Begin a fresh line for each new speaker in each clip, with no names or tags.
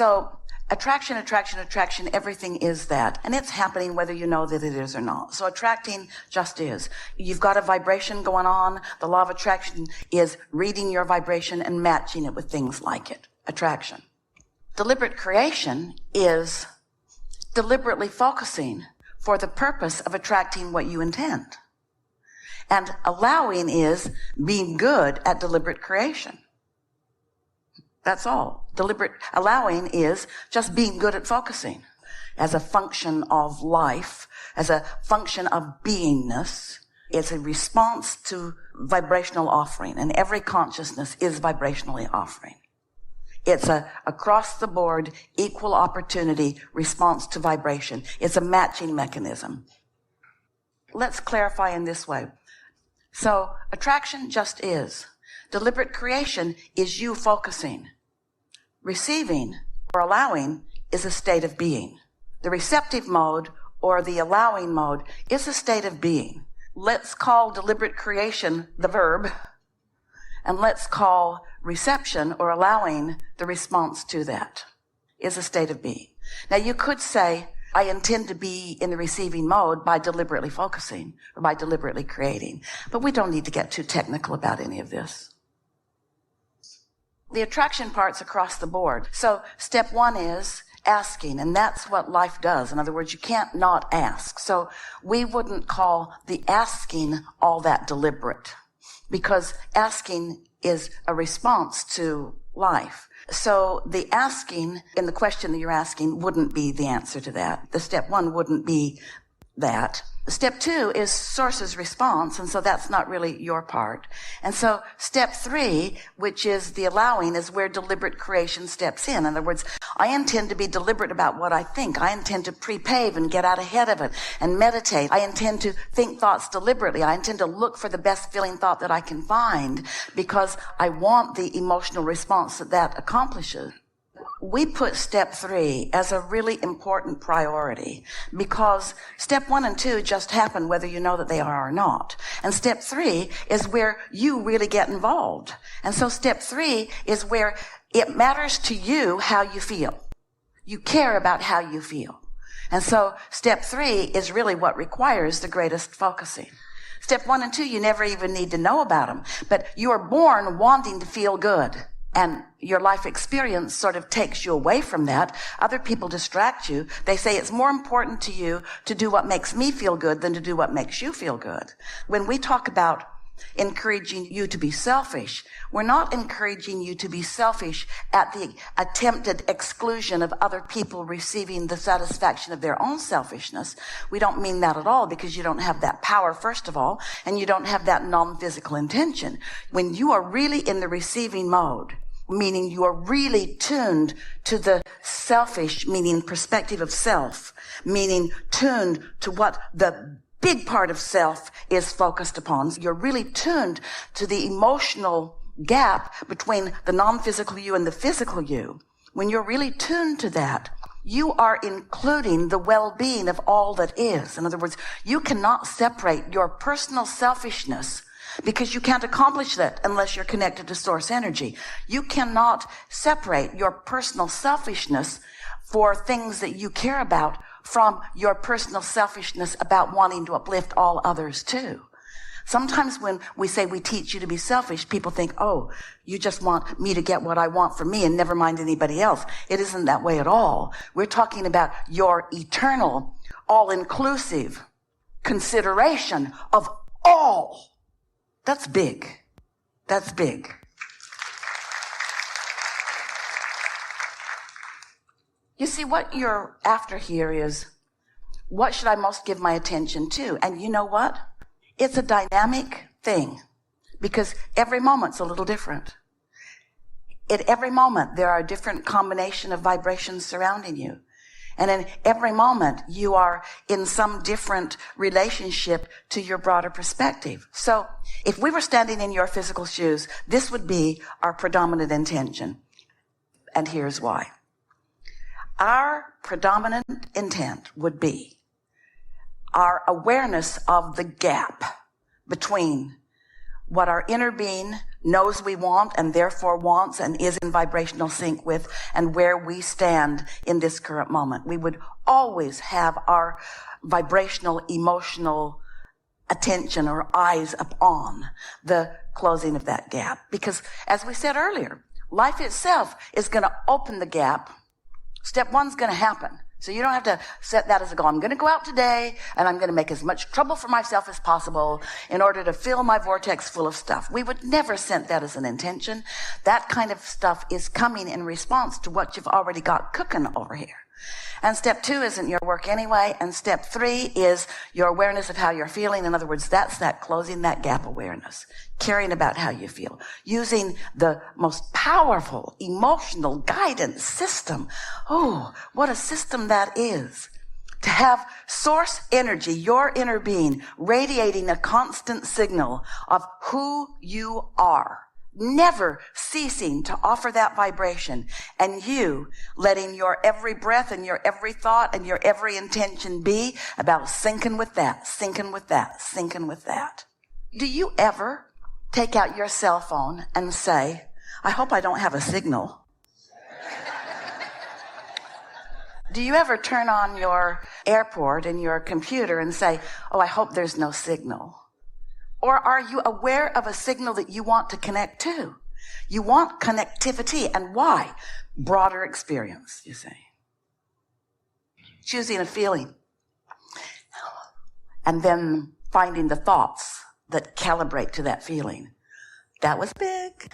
So attraction, everything is that. And it's happening whether you know that it is or not. So attracting just is. You've got a vibration going on. The law of attraction is reading your vibration and matching it with things like it. Attraction. Deliberate creation is deliberately focusing for the purpose of attracting what you intend. And allowing is being good at deliberate creation. That's all. Deliberate allowing is just being good at focusing as a function of life, as a function of beingness. It's a response to vibrational offering, and every consciousness is vibrationally offering. It's a across the board, equal opportunity response to vibration. It's a matching mechanism. Let's clarify in this way. So attraction just is. Deliberate creation is you focusing. Receiving or allowing is a state of being. The receptive mode or the allowing mode is a state of being. Let's call deliberate creation the verb, and let's call reception or allowing the response to that is a state of being. Now you could say, I intend to be in the receiving mode by deliberately focusing or by deliberately creating. But we don't need to get too technical about any of this. The attraction part's across the board. So step one is asking, and that's what life does. In other words, you can't not ask. So we wouldn't call the asking all that deliberate, because asking is a response to life. So the asking in the question that you're asking wouldn't be the answer to that. The step one wouldn't be that. Step two is source's response, and so that's not really your part. And so step three, which is the allowing, is where deliberate creation steps in. In other words, I intend to be deliberate about what I think. I intend to pre-pave and get out ahead of it and meditate. I intend to think thoughts deliberately. I intend to look for the best feeling thought that I can find because I want the emotional response that accomplishes. We put step three as a really important priority because step one and two just happen whether you know that they are or not. And step three is where you really get involved. And so step three is where it matters to you how you feel. You care about how you feel. And so step three is really what requires the greatest focusing. Step one and two, you never even need to know about them, but you are born wanting to feel good. And your life experience sort of takes you away from that. Other people distract you. They say it's more important to you to do what makes me feel good than to do what makes you feel good. When we talk about encouraging you to be selfish, we're not encouraging you to be selfish at the attempted exclusion of other people receiving the satisfaction of their own selfishness. We don't mean that at all, because you don't have that power, first of all, and you don't have that non-physical intention. When you are really in the receiving mode, meaning you are really tuned to the selfish, meaning perspective of self, meaning tuned to what the big part of self is focused upon. You're really tuned to the emotional gap between the non-physical you and the physical you. When you're really tuned to that, you are including the well-being of all that is. In other words, you cannot separate your personal selfishness, because you can't accomplish that unless you're connected to source energy. You cannot separate your personal selfishness for things that you care about from your personal selfishness about wanting to uplift all others too. Sometimes when we say we teach you to be selfish, people think, oh, you just want me to get what I want for me and never mind anybody else. It isn't that way at all. We're talking about your eternal, all-inclusive consideration of all. That's big. That's big. You see, what you're after here is, what should I most give my attention to? And you know what? It's a dynamic thing, because every moment's a little different. At every moment, there are a different combination of vibrations surrounding you. And in every moment, you are in some different relationship to your broader perspective. So if we were standing in your physical shoes, this would be our predominant intention. And here's why. Our predominant intent would be our awareness of the gap between what our inner being knows we want and therefore wants and is in vibrational sync with and where we stand in this current moment. We would always have our vibrational, emotional attention or eyes upon the closing of that gap. Because as we said earlier, life itself is going to open the gap. Step one's going to happen. So you don't have to set that as a goal. I'm going to go out today and I'm going to make as much trouble for myself as possible in order to fill my vortex full of stuff. We would never set that as an intention. That kind of stuff is coming in response to what you've already got cooking over here. And step two isn't your work anyway. And step three is your awareness of how you're feeling. In other words, that's that closing that gap awareness, caring about how you feel, using the most powerful emotional guidance system. Oh, what a system that is. To have source energy, your inner being, radiating a constant signal of who you are, never ceasing to offer that vibration, and you letting your every breath and your every thought and your every intention be about syncing with that, syncing with that, syncing with that. Do you ever take out your cell phone and say, I hope I don't have a signal? Do you ever turn on your airport and your computer and say, oh, I hope there's no signal? Or are you aware of a signal that you want to connect to? You want connectivity. And why? Broader experience, you say. Choosing a feeling. And then finding the thoughts that calibrate to that feeling. That was big.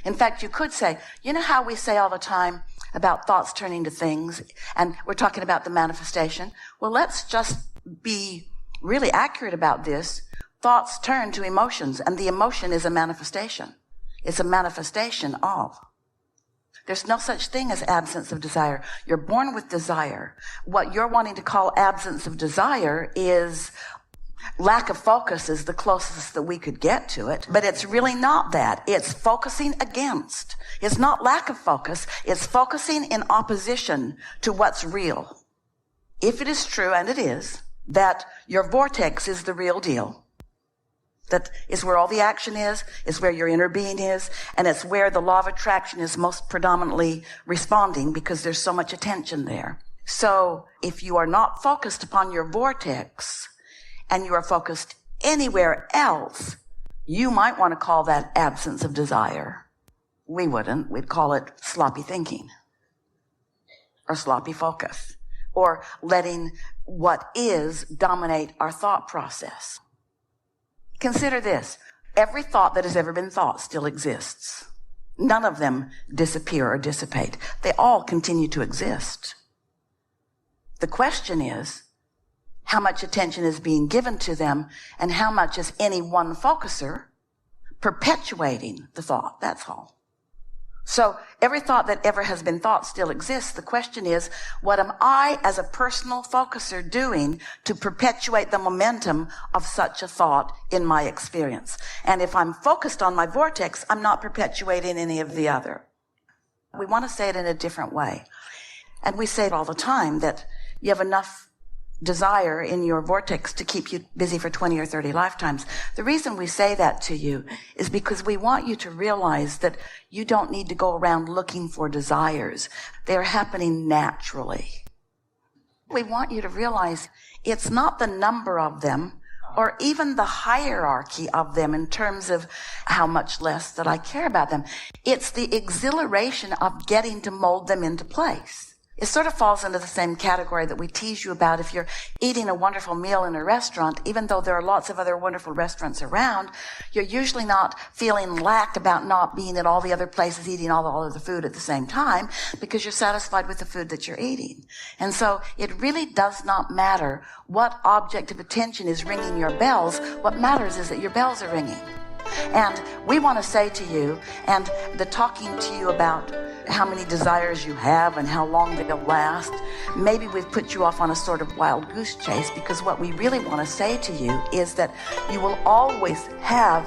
In fact, you could say, you know how we say all the time about thoughts turning to things, and we're talking about the manifestation? Well, let's just be really accurate about this. Thoughts turn to emotions, and the emotion is a manifestation. It's a manifestation of. There's no such thing as absence of desire. You're born with desire. What you're wanting to call absence of desire is lack of focus is the closest that we could get to it, but it's really not that. It's focusing against. It's not lack of focus. It's focusing in opposition to what's real. If it is true, and it is, that your vortex is the real deal, that is where all the action is where your inner being is, and it's where the law of attraction is most predominantly responding because there's so much attention there. So if you are not focused upon your vortex, and you are focused anywhere else, you might want to call that absence of desire. We wouldn't. We'd call it sloppy thinking or sloppy focus or letting what is dominate our thought process. Consider this. Every thought that has ever been thought still exists. None of them disappear or dissipate. They all continue to exist. The question is, how much attention is being given to them, and how much is any one focuser perpetuating the thought? That's all. So every thought that ever has been thought still exists. The question is, what am I as a personal focuser doing to perpetuate the momentum of such a thought in my experience? And if I'm focused on my vortex, I'm not perpetuating any of the other. We want to say it in a different way. And we say it all the time that you have enough desire in your vortex to keep you busy for 20 or 30 lifetimes. The reason we say that to you is because we want you to realize that you don't need to go around looking for desires. They're happening naturally. We want you to realize it's not the number of them or even the hierarchy of them in terms of how much less that I care about them. It's the exhilaration of getting to mold them into place. It sort of falls into the same category that we tease you about if you're eating a wonderful meal in a restaurant. Even though there are lots of other wonderful restaurants around, you're usually not feeling lacked about not being at all the other places eating all of the food at the same time because you're satisfied with the food that you're eating. And so it really does not matter what object of attention is ringing your bells. What matters is that your bells are ringing. And we want to say to you, and the talking to you about how many desires you have and how long they'll last, maybe we've put you off on a sort of wild goose chase, because what we really want to say to you is that you will always have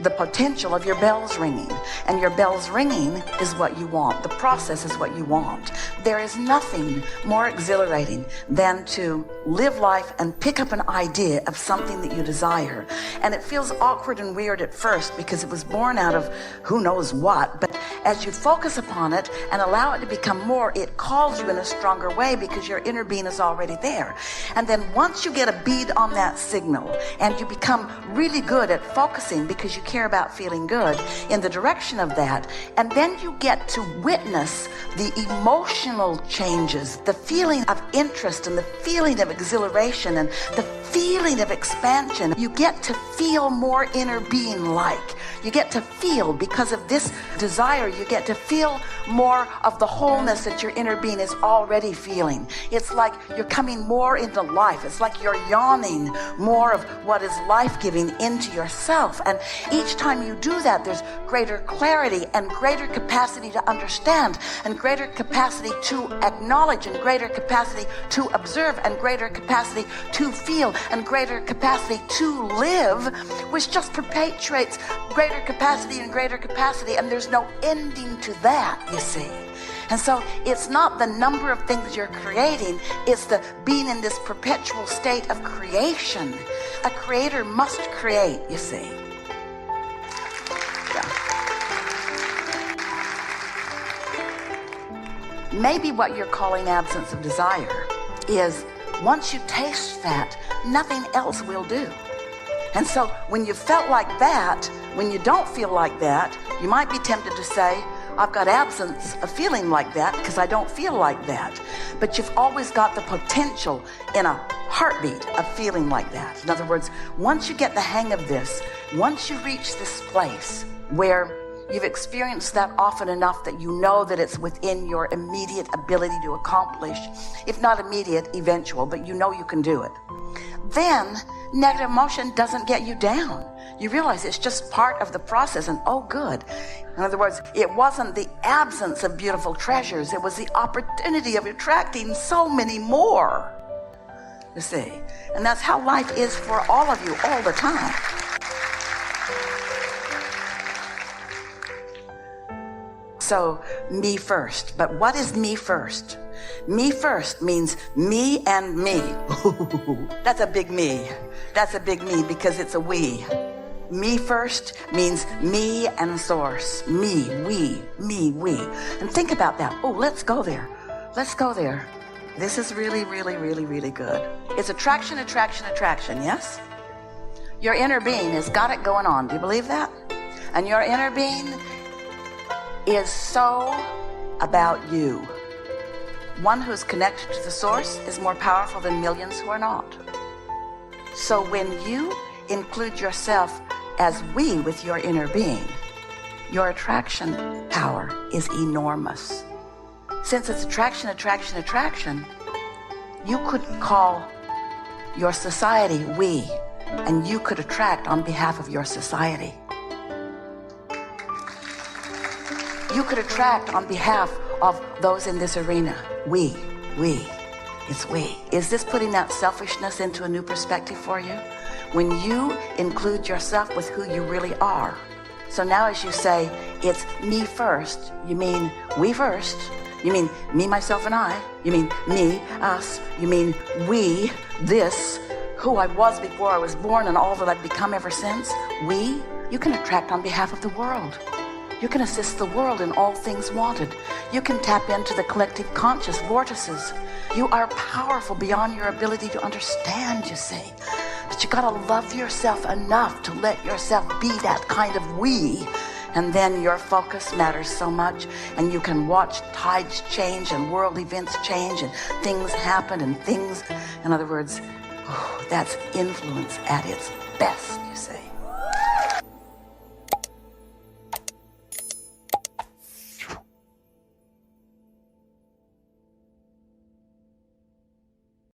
the potential of your bells ringing. And your bells ringing is what you want. The process is what you want. There is nothing more exhilarating than to live life and pick up an idea of something that you desire. And it feels awkward and weird at first because it was born out of who knows what. But as you focus upon it and allow it to become more, it calls you in a stronger way because your inner being is already there. And then once you get a bead on that signal and you become really good at focusing because you care about feeling good in the direction of that, and then you get to witness the emotional changes, the feeling of interest and the feeling of exhilaration and the feeling of expansion. You get to feel more inner being like. You get to feel, because of this desire, you get to feel more of the wholeness that your inner being is already feeling. It's like you're coming more into life. It's like you're yawning more of what is life-giving into yourself. And each time you do that, there's greater clarity and greater capacity to understand and greater capacity to acknowledge and greater capacity to observe and greater capacity to feel and greater capacity to live, which just perpetuates greater capacity and greater capacity, and there's no ending to that, you see. And so it's not the number of things you're creating, it's the being in this perpetual state of creation. A creator must create, you see. Yeah. Maybe what you're calling absence of desire is once you taste that, nothing else will do. And so when you felt like that, when you don't feel like that, you might be tempted to say, I've got absence of feeling like that because I don't feel like that. But you've always got the potential in a heartbeat of feeling like that. In other words, once you get the hang of this, once you reach this place where you've experienced that often enough that you know that it's within your immediate ability to accomplish, if not immediate, eventual, but you know you can do it, then negative emotion doesn't get you down. You realize it's just part of the process, and oh good. In other words, it wasn't the absence of beautiful treasures, it was the opportunity of attracting so many more, you see. And that's how life is for all of you all the time. So, me first. But what is me first? Me first means me and me. That's a big me. That's a big me because it's a we. Me first means me and source. Me, we. And think about that. Oh, let's go there. Let's go there. This is really, really, really, really good. It's attraction, attraction, attraction, yes? Your inner being has got it going on. Do you believe that? And your inner being is so about you. One who's connected to the source is more powerful than millions who are not. So when you include yourself as we with your inner being, your attraction power is enormous. Since it's attraction, attraction, attraction, you could call your society we, and you could attract on behalf of your society. You could attract on behalf of those in this arena. We. It's we. Is this putting that selfishness into a new perspective for you? When you include yourself with who you really are. So now as you say, it's me first, you mean we first. You mean me, myself, and I. You mean me, us. You mean we, this, who I was before I was born and all that I've become ever since. We, you can attract on behalf of the world. You can assist the world in all things wanted. You can tap into the collective conscious vortices. You are powerful beyond your ability to understand, you see. But you gotta love yourself enough to let yourself be that kind of we. And then your focus matters so much, and you can watch tides change and world events change and things happen and things, in other words, that's influence at its best, you see.